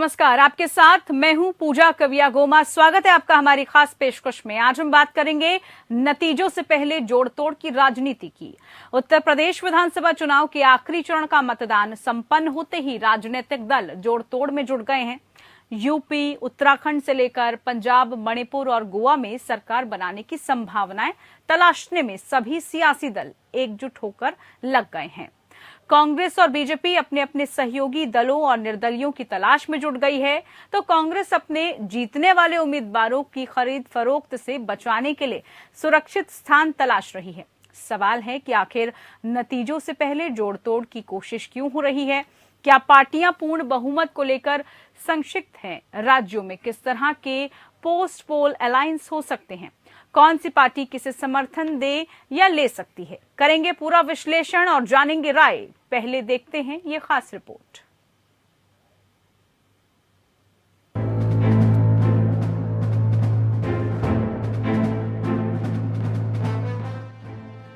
नमस्कार, आपके साथ मैं हूं पूजा कविया गोमा। स्वागत है आपका हमारी खास पेशकश में। आज हम बात करेंगे नतीजों से पहले जोड़-तोड़ की राजनीति की। उत्तर प्रदेश विधानसभा चुनाव के आखिरी चरण का मतदान संपन्न होते ही राजनीतिक दल जोड़-तोड़ में जुट गए हैं। यूपी, उत्तराखंड से लेकर पंजाब, मणिपुर और गोवा में सरकार बनाने की संभावनाएं तलाशने में सभी सियासी दल एकजुट होकर लग गए हैं। कांग्रेस और बीजेपी अपने अपने सहयोगी दलों और निर्दलियों की तलाश में जुट गई है, तो कांग्रेस अपने जीतने वाले उम्मीदवारों की खरीद फरोख्त से बचाने के लिए सुरक्षित स्थान तलाश रही है। सवाल है कि आखिर नतीजों से पहले जोड़-तोड़ की कोशिश क्यों हो रही है? क्या पार्टियां पूर्ण बहुमत को लेकर संक्षिप्त हैं? राज्यों में किस तरह के पोस्ट पोल अलायंस हो सकते हैं? कौन सी पार्टी किसे समर्थन दे या ले सकती है? करेंगे पूरा विश्लेषण और जानेंगे राय। पहले देखते हैं ये खास रिपोर्ट।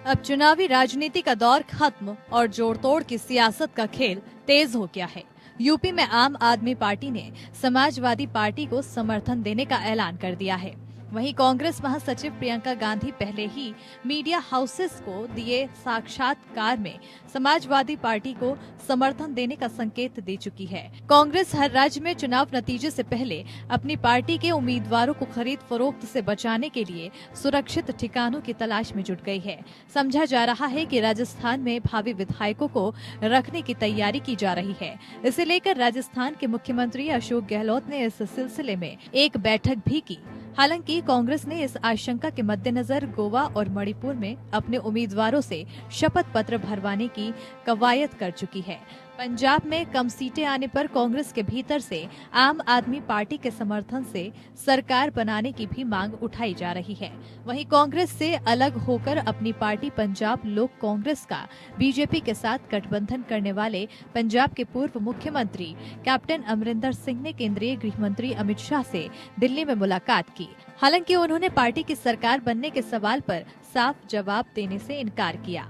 अब चुनावी राजनीति का दौर खत्म और जोड़-तोड़ की सियासत का खेल तेज हो गया है। यूपी में आम आदमी पार्टी ने समाजवादी पार्टी को समर्थन देने का ऐलान कर दिया है। वहीं कांग्रेस महासचिव प्रियंका गांधी पहले ही मीडिया हाउसेस को दिए साक्षात्कार में समाजवादी पार्टी को समर्थन देने का संकेत दे चुकी है। कांग्रेस हर राज्य में चुनाव नतीजे से पहले अपनी पार्टी के उम्मीदवारों को खरीद फरोख्त से बचाने के लिए सुरक्षित ठिकानों की तलाश में जुट गई है। समझा जा रहा है कि राजस्थान में भावी विधायकों को रखने की तैयारी की जा रही है। इसे लेकर राजस्थान के मुख्यमंत्री अशोक गहलोत ने इस सिलसिले में एक बैठक भी की। हालांकि कांग्रेस ने इस आशंका के मद्देनजर गोवा और मणिपुर में अपने उम्मीदवारों से शपथ पत्र भरवाने की कवायद कर चुकी है। पंजाब में कम सीटें आने पर कांग्रेस के भीतर से आम आदमी पार्टी के समर्थन से सरकार बनाने की भी मांग उठाई जा रही है। वहीं कांग्रेस से अलग होकर अपनी पार्टी पंजाब लोक कांग्रेस का बीजेपी के साथ गठबंधन करने वाले पंजाब के पूर्व मुख्यमंत्री कैप्टन अमरिंदर सिंह ने केंद्रीय गृह मंत्री अमित शाह से दिल्ली में मुलाकात की। हालांकि उन्होंने पार्टी की सरकार बनने के सवाल पर साफ जवाब देने से इनकार किया।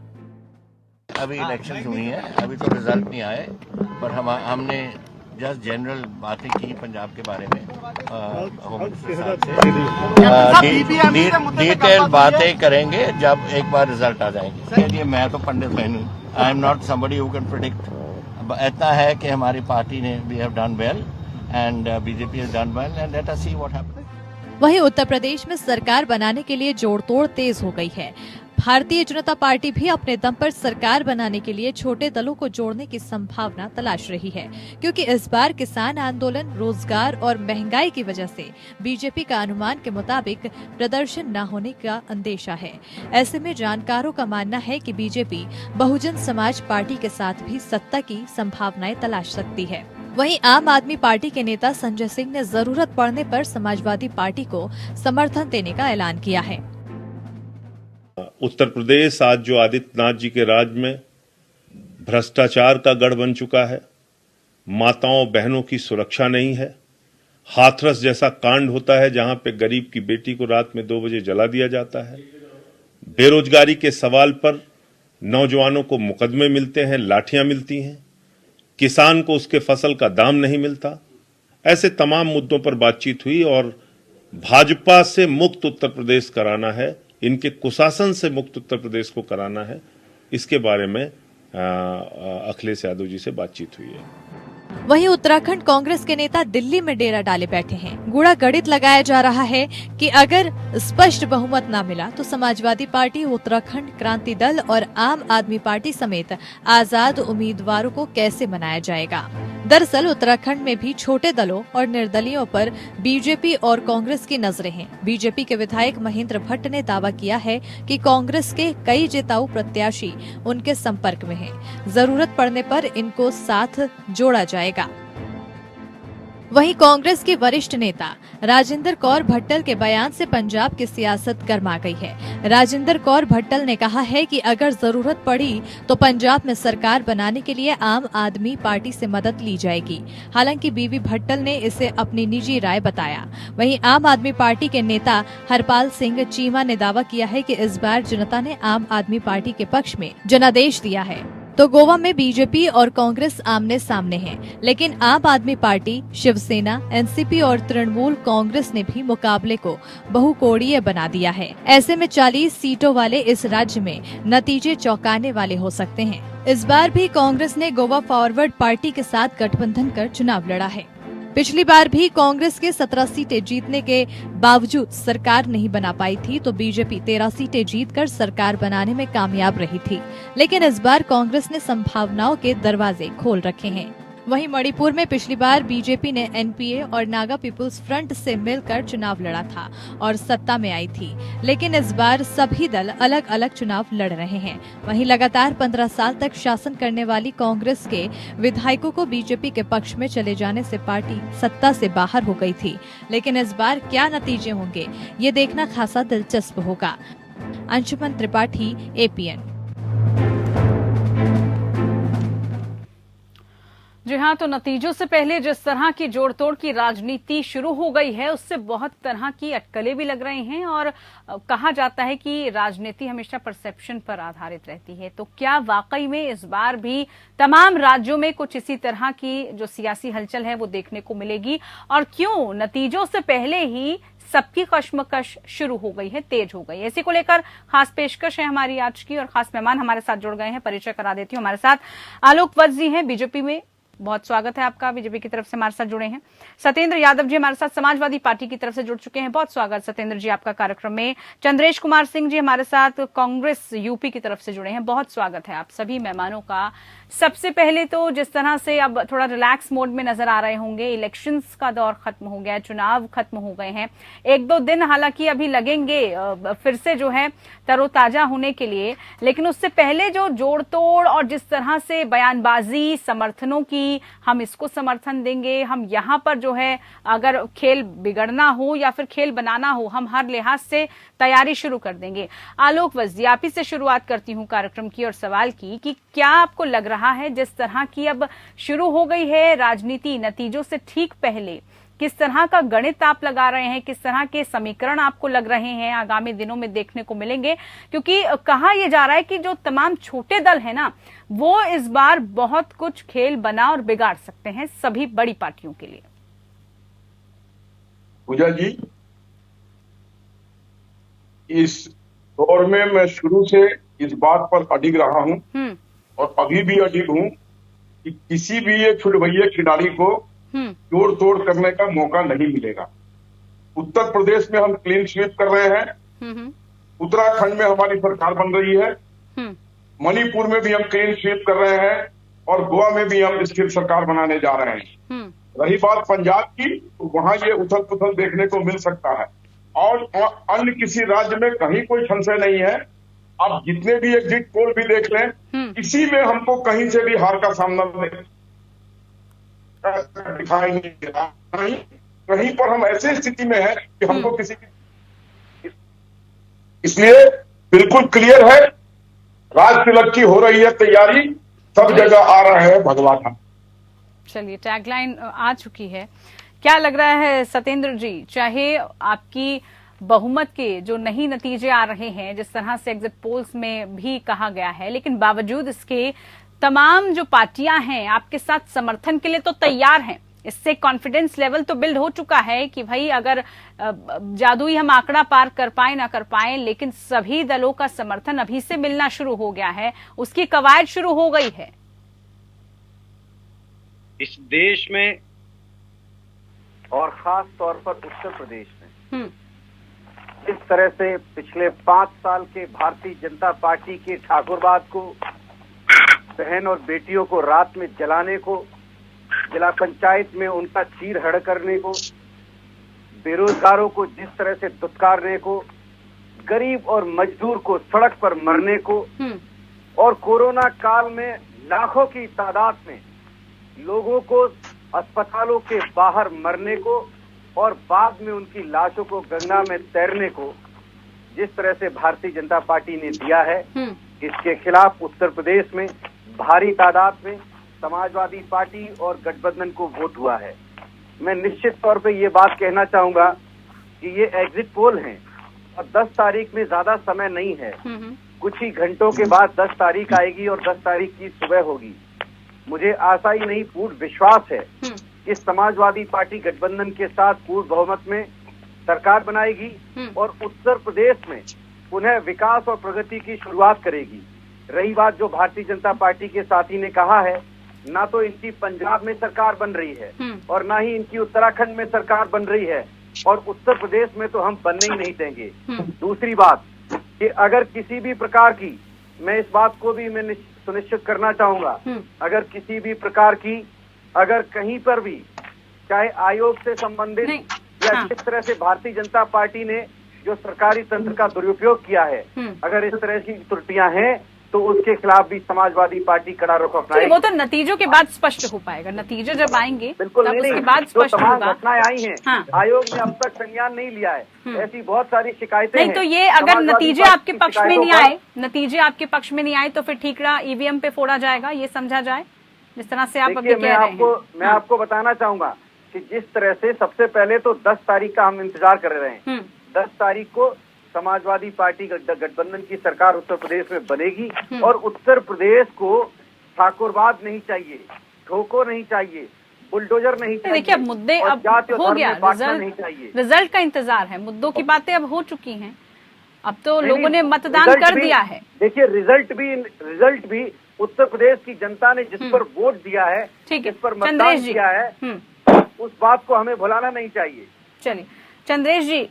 अभी इलेक्शंस हुई हैं, अभी तो रिजल्ट नहीं आए, पर हमने जस्ट जनरल बातें की पंजाब के बारे में होम मिनिस्टर साहब से। डिटेल बातें करेंगे जब एक बार रिजल्ट आ जाएंगे। मैं तो पंडित नहीं, I am not somebody who can predict. इतना है कि हमारी पार्टी ने we have done well and BJP has done well and let us see what happens. वहीं उत्तर प्रदेश में सरकार बनाने के लिए जोड़-तोड़ तेज हो गई है। भारतीय जनता पार्टी भी अपने दम पर सरकार बनाने के लिए छोटे दलों को जोड़ने की संभावना तलाश रही है, क्योंकि इस बार किसान आंदोलन, रोजगार और महंगाई की वजह से बीजेपी का अनुमान के मुताबिक प्रदर्शन न होने का अंदेशा है। ऐसे में जानकारों का मानना है कि बीजेपी बहुजन समाज पार्टी के साथ भी सत्ता की संभावनाएं तलाश सकती है। वहीं आम आदमी पार्टी के नेता संजय सिंह ने जरूरत पड़ने पर समाजवादी पार्टी को समर्थन देने का ऐलान किया है। उत्तर प्रदेश आज जो आदित्यनाथ जी के राज में भ्रष्टाचार का गढ़ बन चुका है, माताओं बहनों की सुरक्षा नहीं है, हाथरस जैसा कांड होता है जहां पे गरीब की बेटी को रात में 2 बजे जला दिया जाता है, बेरोजगारी के सवाल पर नौजवानों को मुकदमे मिलते हैं, लाठियां मिलती हैं, किसान को उसके फसल का दाम नहीं मिलता। ऐसे तमाम मुद्दों पर बातचीत हुई और भाजपा से मुक्त उत्तर प्रदेश कराना है, इनके कुशासन से मुक्त उत्तर प्रदेश को कराना है, इसके बारे में अखिलेश यादव जी से बातचीत हुई है। वहीं उत्तराखंड कांग्रेस के नेता दिल्ली में डेरा डाले बैठे हैं। गुड़ा गणित लगाया जा रहा है कि अगर स्पष्ट बहुमत न मिला तो समाजवादी पार्टी, उत्तराखंड क्रांति दल और आम आदमी पार्टी समेत आजाद उम्मीदवारों को कैसे मनाया जाएगा। दरअसल उत्तराखंड में भी छोटे दलों और निर्दलियों पर बीजेपी और कांग्रेस की नजरें हैं। बीजेपी के विधायक महेंद्र भट्ट ने दावा किया है कि कांग्रेस के कई जिताऊ प्रत्याशी उनके संपर्क में हैं। जरूरत पड़ने पर इनको साथ जोड़ा जाएगा। वहीं कांग्रेस के वरिष्ठ नेता राजेंद्र कौर भट्टल के बयान से पंजाब की सियासत गर्मा गई है। राजेंद्र कौर भट्टल ने कहा है कि अगर जरूरत पड़ी तो पंजाब में सरकार बनाने के लिए आम आदमी पार्टी से मदद ली जाएगी। हालांकि बीवी भट्टल ने इसे अपनी निजी राय बताया। वहीं आम आदमी पार्टी के नेता हरपाल सिंह चीमा ने दावा किया है कि इस बार जनता ने आम आदमी पार्टी के पक्ष में जनादेश दिया है। तो गोवा में बीजेपी और कांग्रेस आमने सामने हैं, लेकिन आम आदमी पार्टी, शिवसेना, एनसीपी और तृणमूल कांग्रेस ने भी मुकाबले को बहुकोणीय बना दिया है। ऐसे में 40 सीटों वाले इस राज्य में नतीजे चौंकाने वाले हो सकते हैं। इस बार भी कांग्रेस ने गोवा फॉरवर्ड पार्टी के साथ गठबंधन कर चुनाव लड़ा है। पिछली बार भी कांग्रेस के 17 सीटें जीतने के बावजूद सरकार नहीं बना पाई थी, तो बीजेपी 13 सीटें जीतकर सरकार बनाने में कामयाब रही थी। लेकिन इस बार कांग्रेस ने संभावनाओं के दरवाजे खोल रखे हैं। वहीं मणिपुर में पिछली बार बीजेपी ने एनपीए और नागा पीपुल्स फ्रंट से मिलकर चुनाव लड़ा था और सत्ता में आई थी, लेकिन इस बार सभी दल अलग अलग चुनाव लड़ रहे हैं। वहीं लगातार 15 साल तक शासन करने वाली कांग्रेस के विधायकों को बीजेपी के पक्ष में चले जाने से पार्टी सत्ता से बाहर हो गई थी, लेकिन इस बार क्या नतीजे होंगे ये देखना खासा दिलचस्प होगा। अंशुमन त्रिपाठी, एपीएन। जी हाँ, तो नतीजों से पहले जिस तरह की जोड़ तोड़ की राजनीति शुरू हो गई है, उससे बहुत तरह की अटकलें भी लग रही हैं और कहा जाता है कि राजनीति हमेशा परसेप्शन पर आधारित रहती है। तो क्या वाकई में इस बार भी तमाम राज्यों में कुछ इसी तरह की जो सियासी हलचल है वो देखने को मिलेगी, और क्यों नतीजों से पहले ही सबकी कश्मकश शुरू हो गई है, तेज हो गई है? इसी को लेकर खास पेशकश है हमारी आज की, और खास मेहमान हमारे साथ जुड़ गए हैं। परिचय करा देती हूँ। हमारे साथ आलोक वत्स जी हैं, बीजेपी में, बहुत स्वागत है आपका, बीजेपी की तरफ से हमारे साथ जुड़े हैं। सत्येंद्र यादव जी हमारे साथ समाजवादी पार्टी की तरफ से जुड़ चुके हैं, बहुत स्वागत सत्येंद्र जी आपका कार्यक्रम में। चंद्रेश कुमार सिंह जी हमारे साथ कांग्रेस यूपी की तरफ से जुड़े हैं, बहुत स्वागत है आप सभी मेहमानों का। सबसे पहले तो जिस तरह से अब थोड़ा रिलैक्स मोड में नजर आ रहे होंगे, इलेक्शंस का दौर खत्म हो गया, चुनाव खत्म हो गए हैं, 1-2 दिन हालांकि अभी लगेंगे फिर से जो है तरोताजा होने के लिए, लेकिन उससे पहले जो जोड़ तोड़ और जिस तरह से बयानबाजी समर्थनों की, हम इसको समर्थन देंगे, हम यहाँ पर जो है अगर खेल बिगड़ना हो या फिर खेल बनाना हो, हम हर लिहाज से तैयारी शुरू कर देंगे। आलोक वत्स जी, आप ही से शुरुआत करती हूँ कार्यक्रम की और सवाल की कि क्या आपको लग रहा है जिस तरह की अब शुरू हो गई है राजनीति नतीजों से ठीक पहले, किस तरह का गणित आप लगा रहे हैं, किस तरह के समीकरण आपको लग रहे हैं आगामी दिनों में देखने को मिलेंगे? क्योंकि कहा यह जा रहा है कि जो तमाम छोटे दल है ना, वो इस बार बहुत कुछ खेल बना और बिगाड़ सकते हैं सभी बड़ी पार्टियों के लिए। पूजा जी, इस दौर में मैं शुरू से इस बात पर अडिग रहा हूं और अभी भी अडिग हूं कि किसी भी एक छुटभैया खिलाड़ी को जोड़ तोड़ करने का मौका नहीं मिलेगा। उत्तर प्रदेश में हम क्लीन स्वीप कर रहे हैं, उत्तराखंड में हमारी सरकार बन रही है, मणिपुर में भी हम क्लीन स्वीप कर रहे हैं और गोवा में भी हम स्थिर सरकार बनाने जा रहे हैं। रही बात पंजाब की, तो वहां ये उथल पुथल देखने को मिल सकता है और अन्य किसी राज्य में कहीं कोई संशय नहीं है। आप जितने भी एग्जिट पोल भी देख लें, किसी में हमको कहीं से भी हार का सामना दिखाई नहीं दे रहा। कहीं पर हम ऐसे स्थिति में है कि हमको किसी की, इसलिए बिल्कुल क्लियर है, राज तिलक की हो रही है तैयारी, सब जगह आ रहा है भगवान। चलिए, टैगलाइन आ चुकी है। क्या लग रहा है सत्येंद्र जी, चाहे आपकी बहुमत के जो नई नतीजे आ रहे हैं, जिस तरह से एग्जिट पोल्स में भी कहा गया है, लेकिन बावजूद इसके तमाम जो पार्टियां हैं आपके साथ समर्थन के लिए तो तैयार हैं, इससे कॉन्फिडेंस लेवल तो बिल्ड हो चुका है कि भाई अगर जादुई हम आंकड़ा पार कर पाए ना कर पाए, लेकिन सभी दलों का समर्थन अभी से मिलना शुरू हो गया है, उसकी कवायद शुरू हो गई है। इस देश में और खास तौर पर उत्तर प्रदेश में जिस तरह से पिछले 5 साल के भारतीय जनता पार्टी के ठाकुरवाद को, बहन और बेटियों को रात में जलाने को, जिला पंचायत में उनका चीर हड़ करने को, बेरोजगारों को जिस तरह से दुत्कारने को, गरीब और मजदूर को सड़क पर मरने को, और कोरोना काल में लाखों की तादाद में लोगों को अस्पतालों के बाहर मरने को और बाद में उनकी लाशों को गंगा में तैरने को जिस तरह से भारतीय जनता पार्टी ने दिया है, इसके खिलाफ उत्तर प्रदेश में भारी तादाद में समाजवादी पार्टी और गठबंधन को वोट हुआ है। मैं निश्चित तौर पे ये बात कहना चाहूंगा कि ये एग्जिट पोल हैं और 10 तारीख में ज्यादा समय नहीं है। कुछ ही घंटों के बाद 10 तारीख आएगी और 10 तारीख की सुबह होगी। मुझे आशा ही नहीं पूर्ण विश्वास है कि समाजवादी पार्टी गठबंधन के साथ पूर्ण बहुमत में सरकार बनाएगी और उत्तर प्रदेश में पुनः विकास और प्रगति की शुरुआत करेगी। रही बात जो भारतीय जनता पार्टी के साथी ने कहा है, ना तो इनकी पंजाब में सरकार बन रही है और ना ही इनकी उत्तराखंड में सरकार बन रही है और उत्तर प्रदेश में तो हम बनने ही नहीं देंगे। दूसरी बात कि अगर किसी भी प्रकार की, मैं इस बात को भी मैं सुनिश्चित करना चाहूंगा, अगर किसी भी प्रकार की, अगर कहीं पर भी चाहे आयोग से संबंधित या जिस तरह से भारतीय जनता पार्टी ने जो सरकारी तंत्र का दुरुपयोग किया है, अगर इस तरह की त्रुटियां हैं तो उसके खिलाफ भी समाजवादी पार्टी कड़ा रुख अपनाएगी। वो तो नतीजों के बाद स्पष्ट हो पाएगा, नतीजे जब आएंगे बिल्कुल तब उसके बाद स्पष्ट होगा। घटनाएं आई हैं, हाँ। आयोग ने अब तक संज्ञान नहीं लिया है, ऐसी बहुत सारी शिकायतें नहीं हैं। तो ये अगर नतीजे आपके पक्ष में नहीं आए, नतीजे आपके पक्ष में नहीं आए तो फिर ठीकरा ईवीएम पे फोड़ा जाएगा, ये समझा जाए जिस तरह से आप अभी कह रहे हैं। मैं आपको बताना चाहूंगा कि जिस तरह से सबसे पहले तो 10 तारीख का हम इंतजार कर रहे हैं। 10 तारीख को समाजवादी पार्टी गठबंधन की सरकार उत्तर प्रदेश में बनेगी और उत्तर प्रदेश को ठाकुरवाद नहीं चाहिए, ठोको नहीं चाहिए, बुलडोजर नहीं चाहिए। देखिए अब मुद्दे अब हो गया, रिजल्ट का इंतजार है, मुद्दों की बातें अब हो चुकी हैं, अब तो लोगों ने मतदान कर दिया है। देखिए रिजल्ट भी उत्तर प्रदेश की जनता ने जिस पर वोट दिया है, जिस पर मतदान किया है, उस बात को हमें भुलाना नहीं चाहिए। चलिए चंद्रेश जी,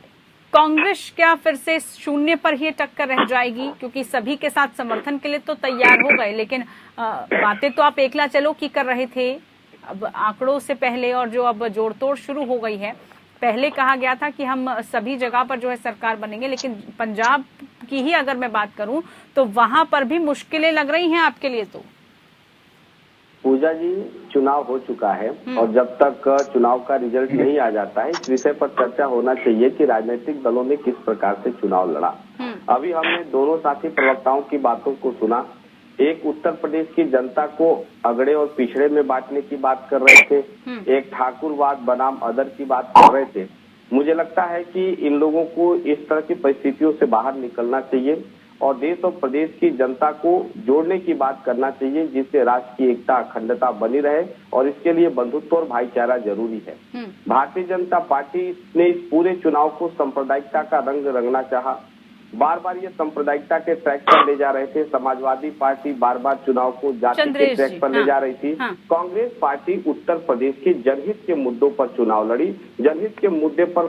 कांग्रेस क्या फिर से शून्य पर ही टक्कर रह जाएगी? क्योंकि सभी के साथ समर्थन के लिए तो तैयार हो गए, लेकिन बातें तो आप एकला चलो की कर रहे थे अब आंकड़ों से पहले, और जो अब जोड़ तोड़ शुरू हो गई है। पहले कहा गया था कि हम सभी जगह पर जो है सरकार बनेंगे, लेकिन पंजाब की ही अगर मैं बात करूं तो वहां पर भी मुश्किलें लग रही हैं आपके लिए। तो पूजा जी, चुनाव हो चुका है और जब तक चुनाव का रिजल्ट नहीं आ जाता है इस विषय पर चर्चा होना चाहिए कि राजनीतिक दलों ने किस प्रकार से चुनाव लड़ा। अभी हमने दोनों साथी प्रवक्ताओं की बातों को सुना। एक उत्तर प्रदेश की जनता को अगड़े और पिछड़े में बांटने की बात कर रहे थे, एक ठाकुरवाद बनाम अदर की बात कर रहे थे। मुझे लगता है कि इन लोगों को इस तरह की परिस्थितियों से बाहर निकलना चाहिए और देश और प्रदेश की जनता को जोड़ने की बात करना चाहिए, जिससे राष्ट्र की एकता अखंडता बनी रहे, और इसके लिए बंधुत्व और भाईचारा जरूरी है। भारतीय जनता पार्टी ने इस पूरे चुनाव को सांप्रदायिकता का रंग रंगना चाहा, बार बार ये सांप्रदायिकता के ट्रैक पर ले जा रहे थे। समाजवादी पार्टी बार बार चुनाव को जाति के ट्रैक पर ले जा रही थी। कांग्रेस पार्टी उत्तर प्रदेश के जनहित के मुद्दों पर चुनाव लड़ी, जनहित के मुद्दे पर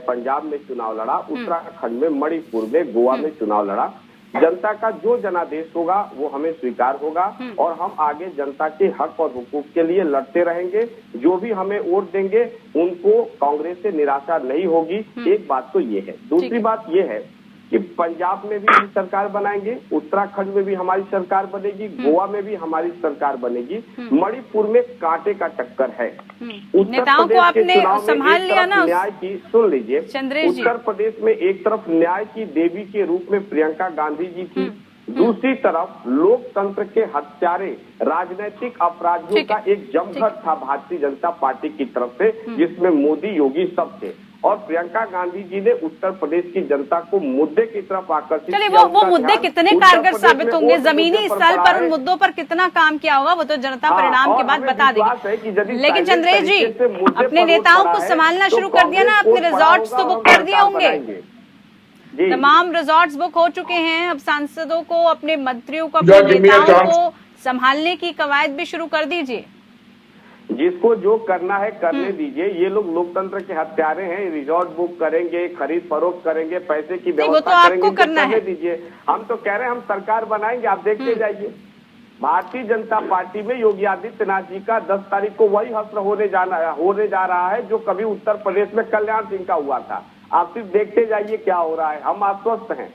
पंजाब में चुनाव लड़ा, उत्तराखंड में, मणिपुर में, गोवा में चुनाव लड़ा। जनता का जो जनादेश होगा वो हमें स्वीकार होगा और हम आगे जनता के हक और हुकूक के लिए लड़ते रहेंगे। जो भी हमें वोट देंगे उनको कांग्रेस से निराशा नहीं होगी। एक बात तो ये है। दूसरी बात ये है कि पंजाब में भी हम सरकार बनाएंगे, उत्तराखंड में भी हमारी सरकार बनेगी, गोवा में भी हमारी सरकार बनेगी, मणिपुर में कांटे का टक्कर है। नेताओं को आपने संभाल लिया ना। न्याय की सुन लीजिए, चंद्रेश जी, उत्तर प्रदेश में एक तरफ न्याय की देवी के रूप में प्रियंका गांधी जी थी, दूसरी तरफ लोकतंत्र के हत्यारे राजनीतिक अपराधियों का एक जमघट था भारतीय जनता पार्टी की तरफ से, जिसमें मोदी योगी सब थे। और प्रियंका गांधी जी ने उत्तर प्रदेश की जनता को मुद्दे की तरफ आकर्षित चलिए वो मुद्दे कितने कारगर साबित होंगे, जमीनी स्तर पर उन मुद्दों पर कितना काम किया होगा वो तो जनता परिणाम के बाद बता देगी। लेकिन चंद्रेश जी, अपने नेताओं को संभालना शुरू कर दिया ना आपने, रिजॉर्ट्स तो बुक कर दिए होंगे, तमाम रिजॉर्ट्स बुक हो चुके हैं। अब सांसदों को, अपने मंत्रियों को, अपने नेताओं को संभालने की कवायद भी शुरू कर दीजिए। जिसको जो करना है करने दीजिए। ये लोग लोकतंत्र के हत्यारे हैं, रिजॉर्ट बुक करेंगे, खरीद फरोख्त करेंगे, पैसे की व्यवस्था करेंगे, करने दीजिए। हम तो कह रहे हैं हम सरकार बनाएंगे, आप देखते जाइए। भारतीय जनता पार्टी में योगी आदित्यनाथ जी का 10 तारीख को वही हश्र होने जा रहा है जो कभी उत्तर प्रदेश में कल्याण सिंह का हुआ था। आप सिर्फ देखते जाइए क्या हो रहा है। हम आश्वस्त हैं।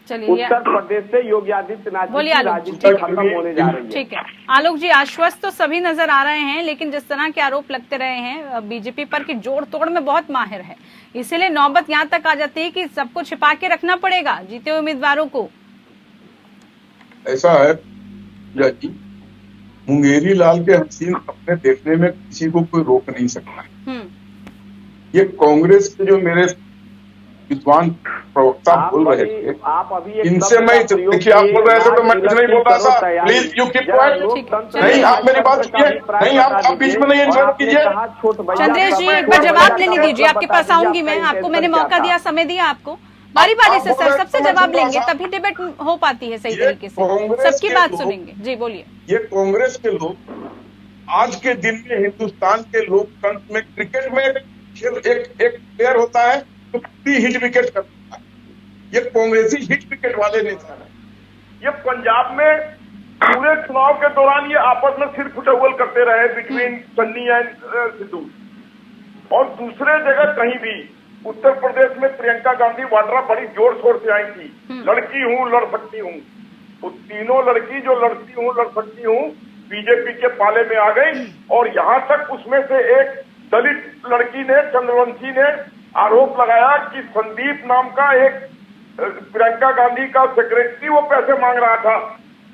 उत्तर प्रदेश से योगी आदित्यनाथ जी की राजनीति खत्म होने जा रही है। ठीक है आलोक जी, आश्वस्त तो सभी नजर आ रहे हैं, लेकिन जिस तरह के आरोप लगते रहे हैं बीजेपी पर कि जोड़ तोड़ में बहुत माहिर है, इसीलिए नौबत यहाँ तक आ जाती है कि सबको छिपा के रखना पड़ेगा जीते हुए उम्मीदवारों को। ऐसा है जी, मुंगेरी लाल के हसीन अपने देखने में किसी को कोई रोक नहीं सकता है। ये कांग्रेस के जो मेरे विद्वान प्रवक्ता बोल रहे थे, इनसे मैं देखिए, आप बोल रहे थे तो मैं कुछ नहीं बोल रहा था। Please you keep quiet. नहीं, आप मेरी बात सुनिए। नहीं, आप बीच में नहीं इंटरप्ट कीजिए। चंद्रेश जी, एक बार जवाब लेने दीजिए, आपके पास आऊंगी मैं। आपको मैंने मौका दिया, समय दिया आपको, बारी बारी से सर सबसे जवाब लेंगे, तभी डिबेट हो पाती है सही तरीके से, सबकी बात सुनेंगे। जी बोलिए। ये कांग्रेस के लोग आज के दिन में हिंदुस्तान के लोकतंत्र में क्रिकेट में एक प्लेयर होता है तो पूरी हिट विकेट करता है, ये कांग्रेसी हिट विकेट वाले नेता है। ये पंजाब में पूरे चुनाव के दौरान ये आपस में सिर फुटबॉल करते रहे बिटवीन सन्नी एंड सिद्धू, और दूसरे जगह कहीं भी उत्तर प्रदेश में प्रियंका गांधी वाड्रा बड़ी जोर शोर से आई थी, लड़की हूं लड़ सकती हूं, तो तीनों लड़की जो लड़ती हूं लड़ सकती हूं बीजेपी के पाले में आ गई। और यहां तक उसमें से एक दलित लड़की ने, चंद्रवंशी ने आरोप लगाया कि संदीप नाम का एक प्रियंका गांधी का सेक्रेटरी वो पैसे मांग रहा था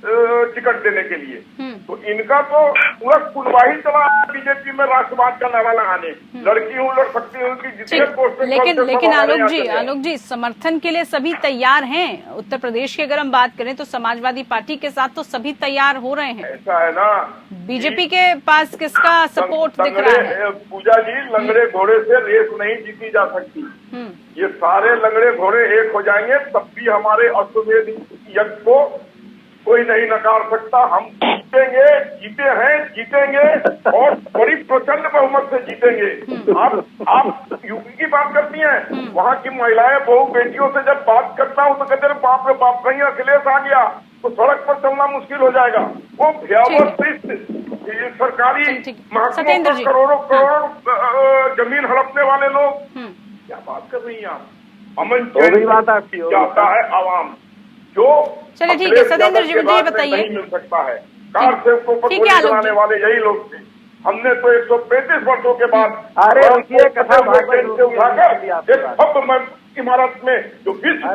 टिकट देने के लिए। तो इनका तो पूरा कुलवाही चला बीजेपी में राष्ट्रवाद का नारा लगाने, लड़की हूं लड़ सकती हूं कि जितने पोस्ट। लेकिन आलोक जी समर्थन के लिए सभी तैयार हैं। उत्तर प्रदेश की अगर हम बात करें तो समाजवादी पार्टी के साथ तो सभी तैयार हो रहे हैं। ऐसा है ना, बीजेपी के पास किसका सपोर्ट दिख रहा है? पूजा जी, लंगड़े घोड़े से रेस नहीं जीती जा सकती। ये सारे लंगड़े घोड़े एक हो जाएंगे तब भी हमारे अश्वमेध यज्ञ को कोई नहीं नकार सकता। हम जीतेंगे, जीते हैं, जीतेंगे और बड़ी प्रचंड बहुमत से जीतेंगे। आप यूपी की बात करती हैं, वहाँ की महिलाएं बहू बेटियों से जब बात करता हूँ तो कहते हैं बाप रे बाप, कहीं अखिलेश आ गया तो सड़क पर चलना मुश्किल हो जाएगा। वो भयावह सरकारी महकमों पर करोड़ों करोड़ जमीन हड़पने वाले लोग, क्या बात कर रही हैं आप? अमन चाहता है आवाम, जो चलिए ठीक है सत्येंद्र जी, मुझे ये बताइए। नहीं मिल सकता है। कार सेवकों पर गोली चलाने वाले यही लोग थे। हमने तो 135 वर्षों के बाद कथा से उठाकर एक भव्य इमारत में जो विश्व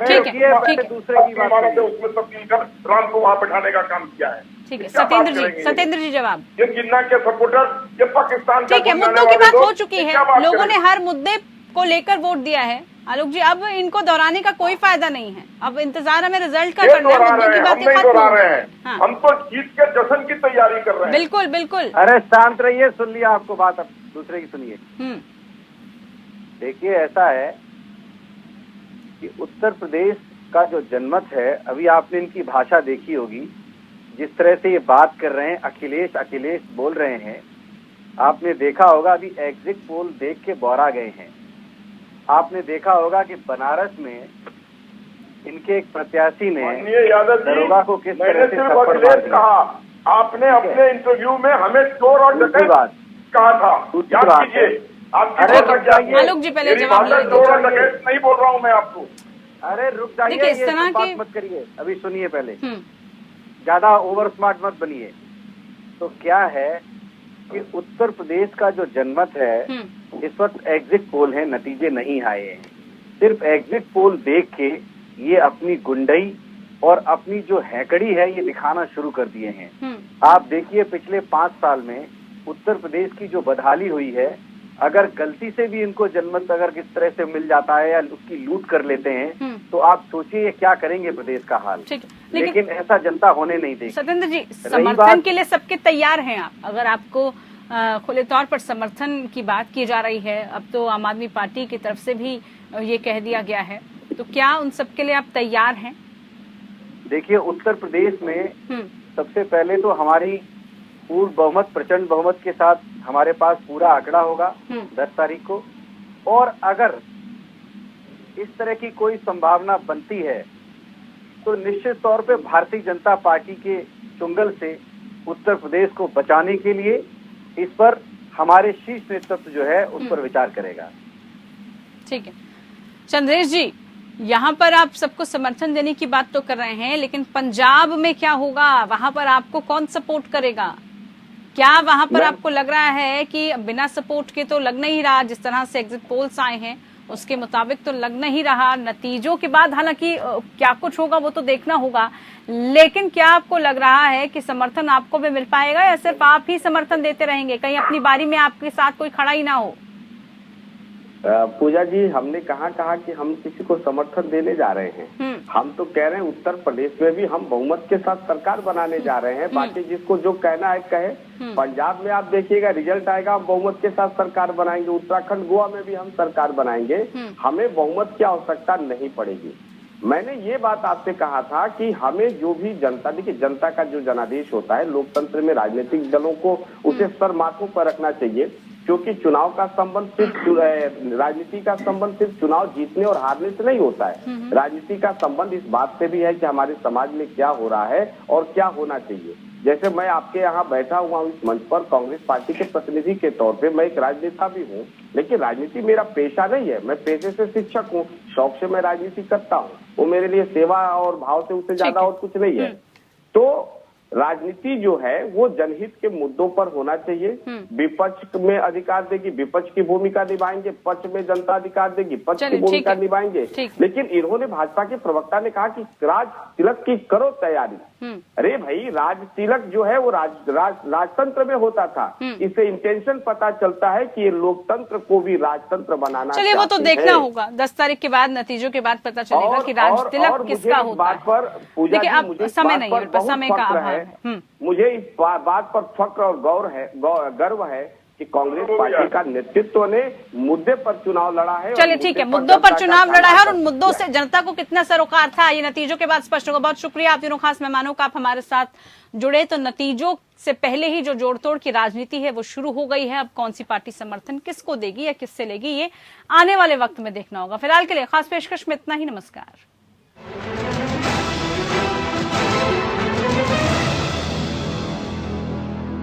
इमारत है उसमें तब्दील कर राम को वहाँ बैठाने का काम किया है। ठीक है सत्येंद्र जी जवाब। ये जिन्ना के सपोर्टर, ये पाकिस्तान, ठीक है, मुद्दों की बात हो चुकी है, लोगों ने हर मुद्दे को लेकर वोट दिया है। आलोक जी, अब इनको दोहराने का कोई फायदा नहीं है, अब इंतजार हमें रिजल्ट का करना है, मुद्दों की बातें खत्म हो रही हैं। हम तो जीत के जश्न की तैयारी कर रहे हैं। बिल्कुल बिल्कुल। अरे शांत रहिए, सुन लिया आपको बात, अब दूसरे की सुनिए। देखिए ऐसा है कि उत्तर प्रदेश का जो जनमत है, अभी आपने इनकी भाषा देखी होगी, जिस तरह से ये बात कर रहे हैं, अखिलेश अखिलेश बोल रहे हैं। आपने देखा होगा अभी एग्जिट पोल देख के बौरा गए हैं। आपने देखा होगा कि बनारस में इनके एक प्रत्याशी ने दरोगा को किस तरह से थप्पड़ मार दिया। आपने अपने इंटरव्यू में हमें चोर और डकैत कहा था, याद कीजिए। आलोक जी पहले जवाब चोर और डकैत नहीं बोल रहा हूँ मैं आपको। अरे रुक जाइए, इस तरह की मत करिए, अभी सुनिए पहले, ज्यादा ओवर स्मार्ट मत बनिए। तो क्या है कि उत्तर प्रदेश का जो जनमत है, इस वक्त एग्जिट पोल है, नतीजे नहीं आए हैं। सिर्फ एग्जिट पोल देख के ये अपनी गुंडई और अपनी जो हैकड़ी है ये दिखाना शुरू कर दिए हैं। आप देखिए पिछले 5 साल में उत्तर प्रदेश की जो बदहाली हुई है, अगर गलती से भी इनको जनमत अगर किस तरह से मिल जाता है या उसकी लूट कर लेते हैं तो आप सोचिए ये क्या करेंगे प्रदेश का हाल। लेकिन ऐसा जनता होने नहीं देगी। सत्येंद्र जी, समर्थन के लिए सबके तैयार हैं आप? अगर आपको खुले तौर पर समर्थन की बात की जा रही है, अब तो आम आदमी पार्टी की तरफ से भी ये कह दिया गया है, तो क्या उन सबके लिए आप तैयार हैं? देखिए उत्तर प्रदेश में सबसे पहले तो हमारी पूर्ण बहुमत, प्रचंड बहुमत के साथ हमारे पास पूरा आंकड़ा होगा 10 तारीख को। और अगर इस तरह की कोई संभावना बनती है तो निश्चित तौर पे भारतीय जनता पार्टी के चुंगल से उत्तर प्रदेश को बचाने के लिए इस पर हमारे शीर्ष नेतृत्व जो है उस पर विचार करेगा। ठीक है चंद्रेश जी, यहाँ पर आप सबको समर्थन देने की बात तो कर रहे हैं, लेकिन पंजाब में क्या होगा? वहां पर आपको कौन सपोर्ट करेगा? क्या वहां पर आपको लग रहा है कि बिना सपोर्ट के तो लग नहीं रहा, जिस तरह से एग्जिट पोल्स आए हैं उसके मुताबिक तो लग नहीं रहा। नतीजों के बाद हालांकि क्या कुछ होगा वो तो देखना होगा, लेकिन क्या आपको लग रहा है कि समर्थन आपको भी मिल पाएगा या सिर्फ आप ही समर्थन देते रहेंगे, कहीं अपनी बारी में आपके साथ कोई खड़ा ही ना हो? पूजा जी, हमने कहा कि हम किसी को समर्थन देने जा रहे हैं। हम तो कह रहे हैं उत्तर प्रदेश में भी हम बहुमत के साथ सरकार बनाने जा रहे हैं। बाकी जिसको जो कहना है कहे। पंजाब में आप देखिएगा रिजल्ट आएगा, हम बहुमत के साथ सरकार बनाएंगे। उत्तराखंड, गोवा में भी हम सरकार बनाएंगे। हमें बहुमत की आवश्यकता नहीं पड़ेगी। मैंने ये बात आपसे कहा था कि हमें जो भी जनता, देखिए जनता का जो जनादेश होता है लोकतंत्र में, राजनीतिक दलों को उसे सर माथों पर रखना चाहिए, क्योंकि चुनाव का संबंध सिर्फ राजनीति का संबंध सिर्फ चुनाव जीतने और हारने से नहीं होता है। राजनीति का संबंध इस बात से भी है कि हमारे समाज में क्या हो रहा है और क्या होना चाहिए। जैसे मैं आपके यहाँ बैठा हुआ हूँ इस मंच पर कांग्रेस पार्टी के प्रतिनिधि के तौर पे, मैं एक राजनेता भी हूँ, लेकिन राजनीति मेरा पेशा नहीं है। मैं पेशे से शिक्षक हूँ, शौक से मैं राजनीति करता हूँ। वो मेरे लिए सेवा और भाव से उससे ज्यादा और कुछ नहीं है। तो राजनीति जो है वो जनहित के मुद्दों पर होना चाहिए। विपक्ष में अधिकार देगी, विपक्ष की भूमिका निभाएंगे, पक्ष में जनता अधिकार देगी, पक्ष की भूमिका निभाएंगे। लेकिन इन्होंने, भाजपा के प्रवक्ता ने कहा कि राज तिलक की करो तैयारी। अरे भाई, राज तिलक जो है वो राजतंत्र में होता था। इससे इंटेंशन पता चलता है कि ये लोकतंत्र को भी राजतंत्र बनाना। चलिए, वो तो देखना होगा 10 तारीख के बाद, नतीजों के बाद पता चलेगा कि राज तिलक किसका होता है। देखिए, अब समय नहीं है, समय का अभाव है। मुझे इस बात पर फक्र और गर्व है कि कांग्रेस पार्टी का नेतृत्व ने मुद्दे पर चुनाव लड़ा है। चलिए ठीक है, मुद्दों पर चुनाव लड़ा है और उन मुद्दों से जनता को कितना सरोकार था, ये नतीजों के बाद स्पष्ट होगा। बहुत शुक्रिया आप तीनों खास मेहमानों का, आप हमारे साथ जुड़े। तो नतीजों से पहले ही जो जोड़तोड़ की राजनीति है वो शुरू हो गई है। अब कौन सी पार्टी समर्थन किसको देगी या किससे लेगी, ये आने वाले वक्त में देखना होगा। फिलहाल के लिए खास पेशकश में इतना ही। नमस्कार।